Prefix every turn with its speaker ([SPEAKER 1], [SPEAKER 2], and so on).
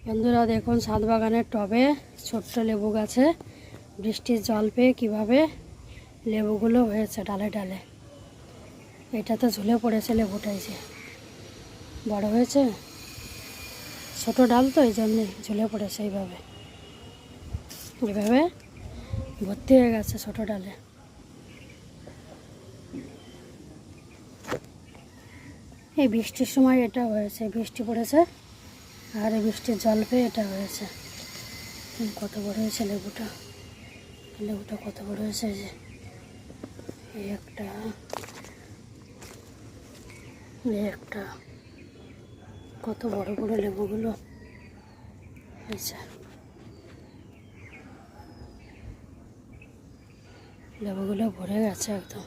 [SPEAKER 1] বন্ধুরা দেখুন, ছাদ বাগানের টবে ছোট্ট লেবু গাছে বৃষ্টির জল পেয়ে কীভাবে লেবুগুলো হয়েছে ডালে ডালে। এটা তো ঝুলে পড়েছে লেবুটা, এই যে বড় হয়েছে, ছোট ডাল তো এই জন্যে ঝুলে পড়েছে। এইভাবে ভর্তি হয়ে গেছে ছোট ডালে। এই বৃষ্টির সময় এটা হয়েছে, বৃষ্টি পড়েছে আর এই বৃষ্টির জল পেয়ে এটা হয়েছে। কত বড় হয়েছে লেবুটা, লেবুটা কত বড় হয়েছে। যে এই একটা, এই একটা, কত বড় বড় লেবুগুলো হয়েছে। লেবুগুলো ভরে গেছে একদম।